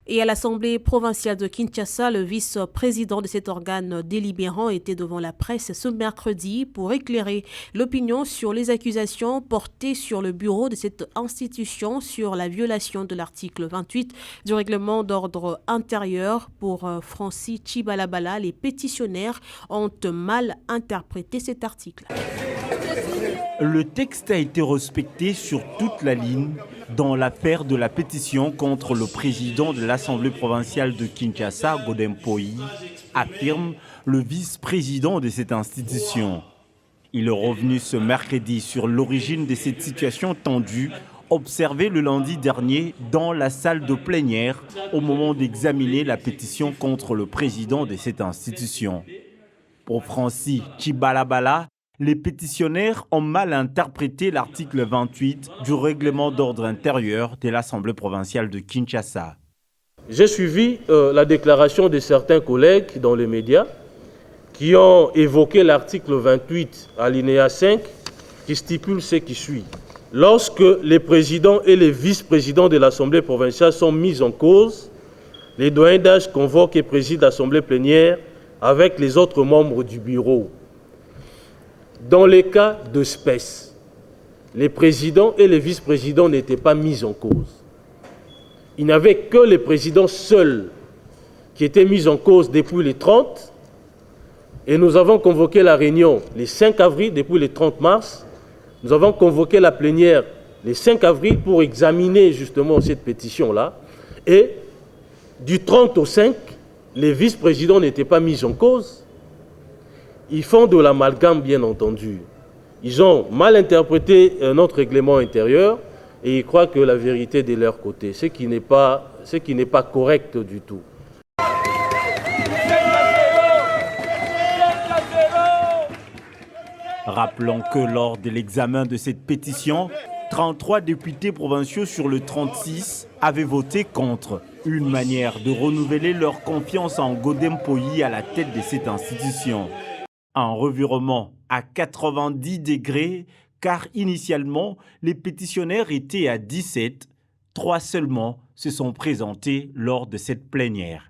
Et à l'Assemblée provinciale de Kinshasa, le vice-président de cet organe délibérant était devant la presse ce mercredi pour éclairer l'opinion sur les accusations portées sur le bureau de cette institution sur la violation de l'article 28 du règlement d'ordre intérieur. Pour Francis Chibalabala, les pétitionnaires ont mal interprété cet article. Le texte a été respecté sur toute la ligne dans l'affaire de la pétition contre le président de l'Assemblée provinciale de Kinshasa, Godem Poyi, affirme le vice-président de cette institution. Il est revenu ce mercredi sur l'origine de cette situation tendue observée le lundi dernier dans la salle de plénière au moment d'examiner la pétition contre le président de cette institution. Pour Francis Chibalabala, les pétitionnaires ont mal interprété l'article 28 du règlement d'ordre intérieur de l'Assemblée provinciale de Kinshasa. J'ai suivi la déclaration de certains collègues dans les médias qui ont évoqué l'article 28, alinéa 5, qui stipule ce qui suit. Lorsque les présidents et les vice-présidents de l'Assemblée provinciale sont mis en cause, les doyens d'âge convoquent et président l'Assemblée plénière avec les autres membres du bureau. Dans les cas d'espèce, les présidents et les vice-présidents n'étaient pas mis en cause. Il n'y avait que les présidents seuls qui étaient mis en cause depuis les 30. Et nous avons convoqué la réunion le 5 avril, depuis le 30 mars. Nous avons convoqué la plénière le 5 avril pour examiner justement cette pétition-là. Et du 30 au 5, les vice-présidents n'étaient pas mis en cause. Ils font de l'amalgame, bien entendu. Ils ont mal interprété notre règlement intérieur et ils croient que la vérité est de leur côté, ce qui n'est pas correct du tout. Rappelons que lors de l'examen de cette pétition, 33 députés provinciaux sur le 36 avaient voté contre, une manière de renouveler leur confiance en Godem Poyi à la tête de cette institution. Un revirement à 90 degrés, car initialement, les pétitionnaires étaient à 17, 3 seulement se sont présentés lors de cette plénière.